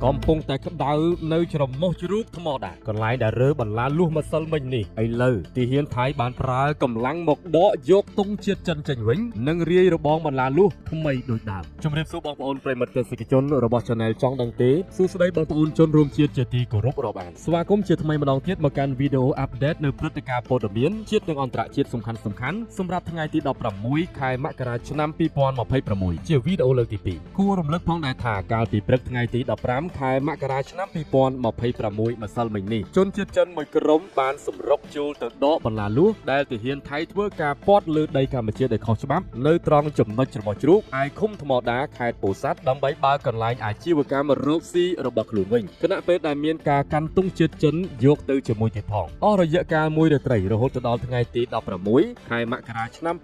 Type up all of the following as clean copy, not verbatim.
កំពុងតែក្តៅនៅច្រមុះជ្រូកថ្មដែរកន្លែងដែលរើបន្លាលួសម្សិលមិញនេះឥឡូវទីហ៊ានថៃបានប្រើកម្លាំងមកដកយកទង់ជាតិចិនចេញវិញនិងរាយរបងបន្លាលួសថ្មីដូចដើមជំរាបសួរបងប្អូនប្រិយមិត្តទស្សនិកជនរបស់ Channel ចង់ដឹងទេសួស្តីបងប្អូនជនរួមជាតិជាទីគោរពរាប់អានស្វាគមន៍ជាថ្មីម្ដងទៀតមកកាន់វីដេអូអាប់ដេតនៅព្រឹត្តិការណ៍ព័ត៌មានជាតិនិងអន្តរជាតិសំខាន់ៗសម្រាប់ថ្ងៃទី16ខែមករាឆ្នាំ2026ជាវីដេអូលើកទី2គួររំលឹកផងដែរថាកាលពីព្រឹកថ្ងៃទី15ខែមករាឆ្នាំ2026ម្សិលមិញនេះជនជាតិចិនមួយក្រុមបានសម្រុកចូលទៅដកបន្លាលួសដែលទាហានថៃធ្វើការព័ទ្ធលើដីកម្ពុជាដោយខុសច្បាប់នៅត្រង់ចំណុចច្រមុះជ្រូកឯឃុំថ្មដាខេត្តពោធិ៍សាត់ដើម្បីបើកកន្លែងអាជីវកម្មរកស៊ីរបស់ខ្លួនវិញគណៈពេលដែលមានការកាន់ទង់ជាតិចិនយកទៅជាមួយទៀតផងអស់រយៈកាលមួយរាត្រីរហូតដល់ថ្ងៃទី16ខែមករាឆ្នាំ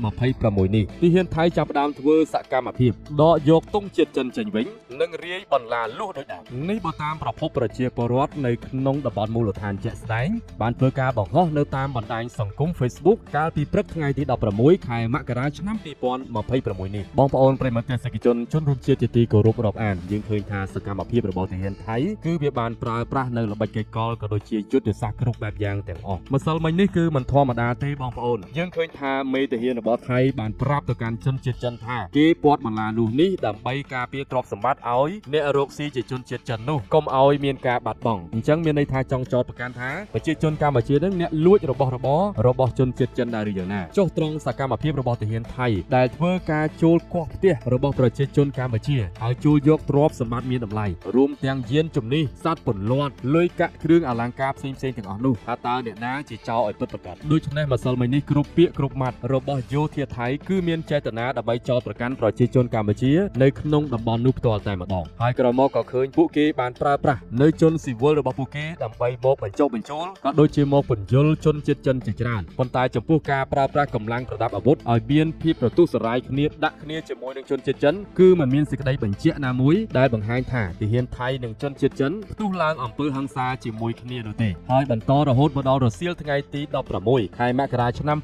2026នេះទាហានថៃចាប់ផ្ដើមធ្វើសកម្មភាពដកយកទង់ជាតិចិនចេញវិញនិងរាយបន្លាលួសដោយដើមនេះបើតាមប្រភពប្រជាពលរដ្ឋនៅក្នុងតំបន់មូលដ្ឋានជាក់ស្ដែងបានធ្វើការបង្ហោះនៅតាមបណ្ដាញសង្គម Facebook កាលពីព្រឹកថ្ងៃទី16ខែមករាឆ្នាំ2026នេះបងប្អូនប្រិយមិត្តទេសនិកជនជនរួមជាតិជាទីគោរពរាប់អានយើងឃើញថាសកម្មភាពរបស់ទាហានថៃគឺវាបានប្រើប្រាស់នៅល្បិចកីកលក៏ដូចជាយុទ្ធសាស្ត្រគ្រប់បែបយ៉ាងទាំងអស់ម្សិលមិញនេះគឺមិនធម្មតាទេបងប្អូនយើងឃើញថាមេទាហានរបស់ថៃបានប្រាប់ទៅកាន់ជនជាតិចិនថាគេព័ទ្ធបន្លាលួសនេះដើម្បីការពារទ្រព្យសម្បត្តិឲ្យអ្នករកស៊ីជាជនជាតិចិននោះកុំឲ្យមានការបាត់បង់អញ្ចឹងមានន័យថាចង់ចោទប្រកាន់ថាប្រជាជនកម្ពុជានឹងអ្នកលួចរបស់របររបស់ជនជាតិចិនដែរឬយ៉ាងណាចុះត្រង់សកម្មភាពរបស់ទាហានថៃដែលធ្វើការចូលគាស់ផ្ទះរបស់ប្រជាជនកម្ពុជាហើយជួលយកទ្រព្យសម្បត្តិមានតម្លៃរួមទាំងយានជំនិះសត្វពន្លត់លុយកាក់គ្រឿងអលង្ការផ្សេងៗទាំងអស់នោះថាតើអ្នកណាជាចោរឲ្យពិតប្រាកដដូច្នេះម្សិលមិញនេះគ្រប់ពាក្យគ្រប់ម៉ាត់របស់យោធាថៃគឺមានចេតនាដើម្បីចោទប្រកាន់ប្រជាជនកម្ពុជានៅក្នុងតំបន់នោះផ្ទាល់តែម្ដងហើយក្រោយមកក៏ឃើញពួកគេបានប្រើប្រាស់នៅជនស៊ីវិលរបស់ពួកគេដើម្បីមកបញ្ចុះបញ្ចូលក៏ដូចជាមកបញ្យលជនជាតិចិនជាច្រើនប៉ុន្តែចំពោះការប្រើប្រាស់កម្លាំងប្រដាប់អាវុធឲ្យមានភាពប្រទុសរាយគ្នាដាក់គ្នាជាមួយនឹងជនជាតិចិនគឺมันមានសេចក្តីបញ្ជាក់ណាមួយដែលបង្ហាញថាទាហានថៃនិងជនជាតិចិនផ្ទុះឡើងអំពើហិង្សាជាមួយគ្នានោះទេហើយបន្តរហូតមកដល់រសៀលថ្ងៃទី16ខែមករាឆ្នាំ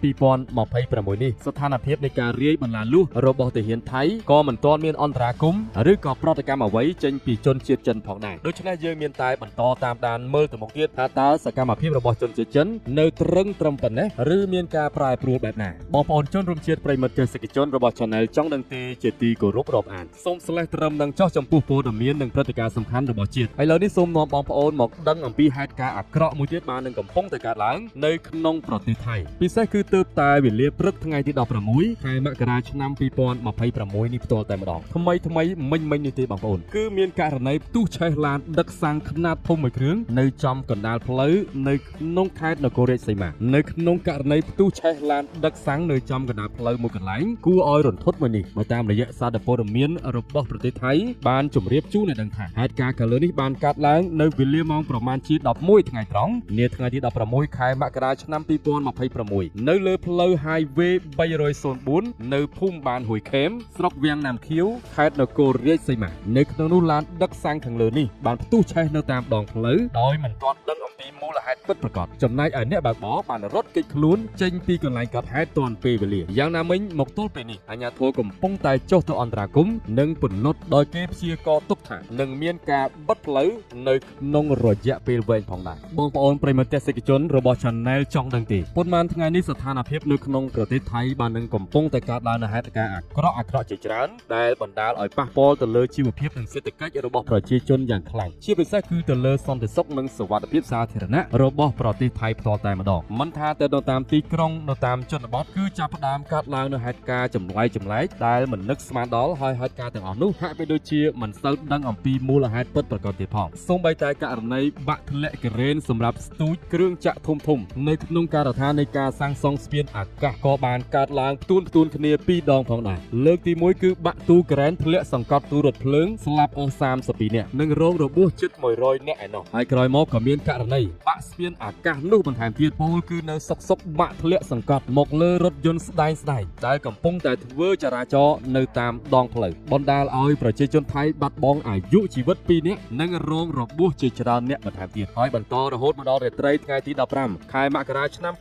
2026នេះស្ថានភាពនៃការរាយបន្លាលួសរបស់ទាហានថៃក៏មិនទាន់មានអន្តរាគមន៍ឬក៏ប្រតិកម្មអ្វីចេញពីជនជាតិចិនផងដែរដូច្នេះយើងមានតែបន្តតាមដានមើលទៅមុខទៀតថាតើសកម្មភាពរបស់ជនជាតិចិននៅត្រឹងត្រឹមប៉ុណ្ណេះឬមានការប្រែប្រួលបែបណាបងប្អូនជនរួមជាតិប្រិយមិត្តទេសនិកជនរបស់ Channel ចង់ដឹងទេជាទីគោរពរាប់អានសូមស្លេះត្រឹមនឹងចោះចំពោះព័ត៌មាននិងព្រឹត្តិការណ៍សំខាន់របស់ជាតិឥឡូវនេះសូមនាំបងប្អូនមកដឹងអំពីហេតុការណ៍អាក្រក់មួយទៀតបាននឹងកំពុងតែកើតឡើងនៅក្នុងប្រទេសថៃពិសេសគឺទើបតែវេលាព្រឹកថ្ងៃទី16ខែមករាឆ្នាំ2026នេះផ្ទាល់តែម្ដងថ្មីមិញនេះទេបងប្អូនគឺមានករណីផ្ទុះឆេះឡានដឹកសាំងខ្នាតធំមួយគ្រឿងនៅចំកណ្ដាលផ្លូវនៅក្នុងខេត្តនគររាជសីមានៅក្នុងករណីផ្ទុះឆេះឡានដឹកសាំងនៅចំកណ្ដាលផ្លូវមួយកន្លែងគួរឲ្យរន្ធត់មួយនេះបើតាមរយៈសារព័ត៌មានរបស់ប្រទេសថៃបានជម្រាបជូនឲ្យដឹងថាហេតុការណ៍កាលលើនេះបានកើតឡើងនៅវេលាម៉ោងប្រមាណជា11ថ្ងៃត្រង់នាថ្ងៃទី16ខែមករាឆ្នាំ2026នៅលើផ្លូវ Highway 304នៅភូមិបានហួយខេមស្រុកវាំងណាមខៀវខេត្តនគររាជសីមានៅក្នុងនោះឡានដឹកសាំងខាងលើនេះបានផ្ទុះឆេះនៅតាមដងផ្លូវដោយមិនទាន់ដឹងអំពីមូលហេតុពិតប្រាកដចំណែកឯអ្នកបើកបរបានរត់គេចខ្លួនចេញពីកន្លែងកើតហេតុទាន់ពេលវេលាយ៉ាងណាមិញមកទល់ពេលនេះអាជ្ញាធរកំពុងតែចុះទៅអន្តរាគមន៍និងពន្លត់ដោយគេព្យាករណ៍ទុកថានឹងមានការបិទផ្លូវនៅក្នុងរយៈពេលវែងផងដែរបងប្អូនប្រិយមិត្តទេសនិកជនរបស់ Channel ចង់ដឹងទេប៉ុន្មានថ្ងៃនេះស្ថានភាពនៅក្នុងប្រទេសថៃបាននឹងកំពុងតែកើតឡើងនៅហេតុការណ៍អាក្រក់ជាច្រើនដែលបណ្ដាលឲ្យប៉ះពាល់ទៅលើជីវភាពនិងសេដ្ឋកិច្ចរបស់ប្រជាជនយ៉ាងខ្លាំងជាពិសេសគឺទៅលើសន្តិសុខនិងសុវត្ថិភាពសាធារណៈរបស់ប្រទេសថៃផ្ទាល់តែម្ដងមិនថាទៅនៅតាមទីក្រុងនៅតាមជនបទគឺចាប់ផ្ដើមកើតឡើងនៅហេតុការណ៍ចម្លែកដែលមិននឹកស្មានដល់ហើយហេតុការណ៍ទាំងអស់នោះហាក់បីដូចជាមិនសូវដឹងអំពីមូលហេតុពិតប្រាកដទៀតផងសូម្បីតែករណីបាក់ធ្លាក់ក្រែនសម្រាប់ស្ទូចគ្រឿងចក្រធំនៅក្នុងការដ្ឋាននៃការសាងសង់ស្ពានអាកាសក៏បានកើតឡើងផ្ទួនគ្នា2ដងផងដែរលើកទី1គឺបាក់ទូក្រែនធ្លាក់សង្កត់ទូរថភ្លើងស្លាប់អស់32នាក់និងរងរបួសជិត100នាក់ឯណោះហើយក្រោយមកក៏មានករណី ដីបាក់ស្ពានអាកាសនោះបន្ថែមទៀតពលគឺនៅសុកបាក់ធ្លាក់សង្កត់មកលើរថយន្តស្ដែងដែលកំពុងតែធ្វើចរាចរណ៍នៅតាមដងផ្លូវបណ្ដាលឲ្យប្រជាជនថៃបាត់បង់អាយុជីវិត2នាក់និងរងរបួសជាច្រើនអ្នកបន្ថែមទៀតហើយបន្តរហូតមកដល់រាត្រីថ្ងៃទី15ខែមករាឆ្នាំ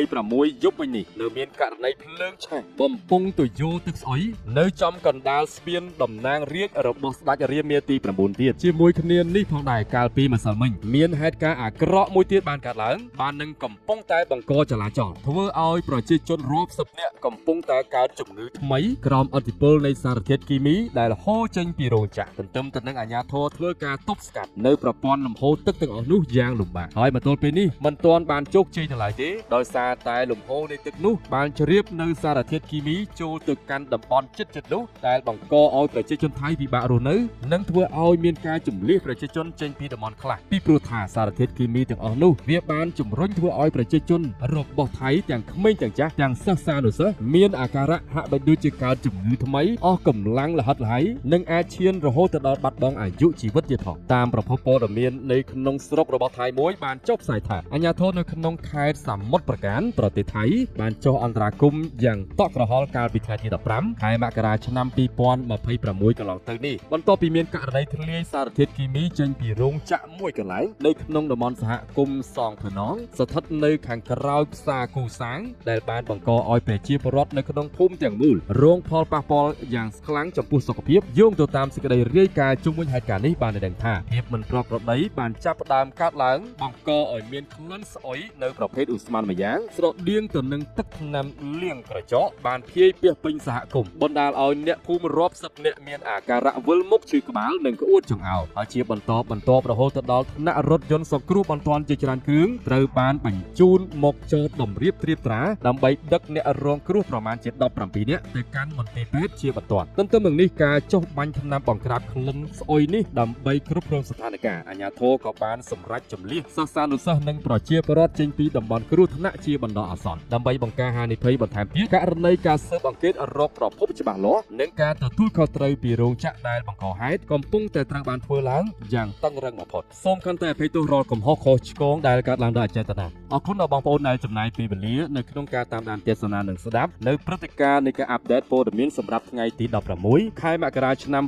2026យប់វិញនេះនៅមានករណីភ្លើងឆេះបំពង់ទុយោទឹកស្អុយនៅចំកណ្ដាលស្ពានតំណាងរាជរបស់ស្ដេចរាមាទី9ទៀតជាមួយគ្នានេះផងដែរកាលពីម្សិលមិញមានហេតុការណ៍អាក្រក់មួយទៀតបានកើតឡើងបាននឹងកំពុងតែបង្កចលាចលធ្វើឲ្យប្រជាជនរាប់សិបនាក់កំពុងតែកើតជំងឺថ្មីក្រោមឥទ្ធិពលនៃសារធាតុគីមីដែលហូរចេញពីរោងចក្រទន្ទឹមទៅនឹងអាជ្ញាធរធ្វើការទប់ស្កាត់នៅប្រព័ន្ធលំហូរទឹកទាំងអស់នោះយ៉ាងលំបាកហើយមកទល់ពេលនេះមិនទាន់បានជោគជ័យនៅឡើយទេដោយសារតែលំហូរនៃទឹកនោះបានជ្រាបនៅសារធាតុគីមីចូលទៅកាន់តំបន់ជិតៗនោះដែលបង្កឲ្យប្រជាជនថៃពិបាករស់នៅនិងធ្វើឲ្យមានការជម្លៀសប្រជាជនចេញពីតំបន់ខ្លះពីព្រោះថាសារធាតុគីមីទាំងអស់នោះវាបានជំរុញធ្វើឲ្យប្រជាជនរបស់ថៃទាំងក្មេងទាំងចាស់ទាំងសិស្សានុសិស្សមានអាការៈហាក់បីដូចជាកើតជំងឺថ្មីអស់កម្លាំងល្ហិតល្ហៃនិងអាចឈានរហូតទៅដល់បាត់បង់អាយុជីវិតទៀតផងតាមប្រភពព័ត៌មាននៃក្នុងស្រុករបស់ថៃមួយបានចុះផ្សាយថាអាជ្ញាធរនៅក្នុងខេត្តសមុទ្រប្រការប្រទេសថៃបានចុះអន្តរាគមន៍យ៉ាងតក់ក្រហល់កាលពីថ្ងៃទី15ខែមករាឆ្នាំ2026កន្លងទៅនេះបន្ទាប់ពីមានករណីធ្លាយសារធាតុគីមីចេញពីរោងចក្រមួយកន្លែងនៅក្នុងតំបន់សហគមន៍សងភ្នងស្ថិតនៅខាងក្រោយផ្សារគូសាងដែលបានបង្កឲ្យប្រជាពលរដ្ឋនៅក្នុងភូមិទាំងមូលរងផលប៉ះពាល់យ៉ាងខ្លាំងចំពោះសុខភាពយោងទៅតាមសេចក្តីរាយការណ៍ជុំវិញហេតុការណ៍នេះបានដឹងថាភាពមិនប្រក្រតីបានចាប់ផ្ដើមកើតឡើងបង្កឲ្យមានក្លិនស្អុយនៅប្រភេទឧស្ម័នម្យ៉ាងស្រដៀងទៅនឹងទឹកថ្នាំលាងក្រចកបានភាយពាសពេញសហគមន៍បណ្ដាលឲ្យអ្នកភូមិរាប់សិបនាក់មានអាការៈវិលមុខឈឺក្បាលនិងក្អួតចង្អោរហើយជាបន្តរហូតទៅដល់ថ្នាក់រថយន្តសង្គ្រោះបន្ទាន់ជាច្រើនគ្រឿងត្រូវបានបញ្ជូនមកចតតម្រៀបត្រៀបត្រាដើម្បីដឹកអ្នករងគ្រោះប្រមាណជា17នាក់ទៅកាន់មន្ទីរពេទ្យជាបន្ទាន់ទន្ទឹមនឹងនេះការចុះបាញ់ថ្នាំបង្ក្រាបក្លិនស្អុយនេះដើម្បីគ្រប់គ្រងស្ថានភាពអាជ្ញាធរក៏បានសម្រេចជម្លៀសសិស្សានុសិស្សនិងប្រជាពលរដ្ឋចេញពីតំបន់គ្រោះថ្នាក់ជាបណ្ដោះអាសន្នដើម្បីបង្ការហានិភ័យបន្ថែមទៀតករណីការស៊ើបអង្កេតរកប្រភពច្បាស់លាស់និងការទទួលខុសត្រូវពីរោងចក្រដែលបង្កហេតុកំពុងតែត្រូវបានធ្វើឡើងយ៉ាងតឹងរ៉ឹងបំផុតសូមខន្តីអភ័យទោសរាល់កំហុសខុសឆ្គងដែលកើតឡើងដោយអចេតនាអរគុណដល់បងប្អូនដែលចំណាយពេលវេលានៅក្នុងការតាមដានទស្សនានិងស្ដាប់នៅព្រឹត្តិការណ៍នៃការអាប់ដេតព័ត៌មានសម្រាប់ថ្ងៃទី16ខែមករាឆ្នាំ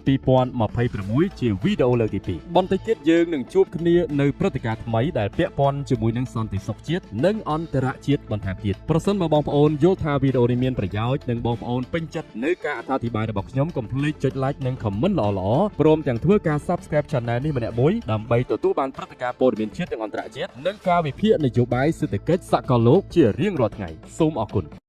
2026ជាវីដេអូលើកទី2បន្តិចទៀតយើងនឹងជួបគ្នានៅព្រឹត្តិការណ៍ថ្មីដែលពាក់ព័ន្ធជាមួយនឹងសន្តិសុខជាតិនិងអន្តរជាតិបន្ថែមទៀតប្រសិនបើបងប្អូនយល់ថាវីដេអូនេះមានប្រយោជន៍និងបងប្អូនពេញចិត្តនៅការអត្ថាធិប្បាយរបស់ខ្ញុំកុំភ្លេចចុច like និង comment ល្អៗព្រមទាំងធ្វើការ subscribe channel នេះម្នាក់មួយដើម្បីទទួលបានព្រឹត្តិការណ៍ព័ត៌មានជាតិនិងអន្តរជាតិនិងការវិភាគនយោបាយសេដ្ឋកិច្ចសកលលោកជារៀងរាល់ថ្ងៃសូមអរគុណ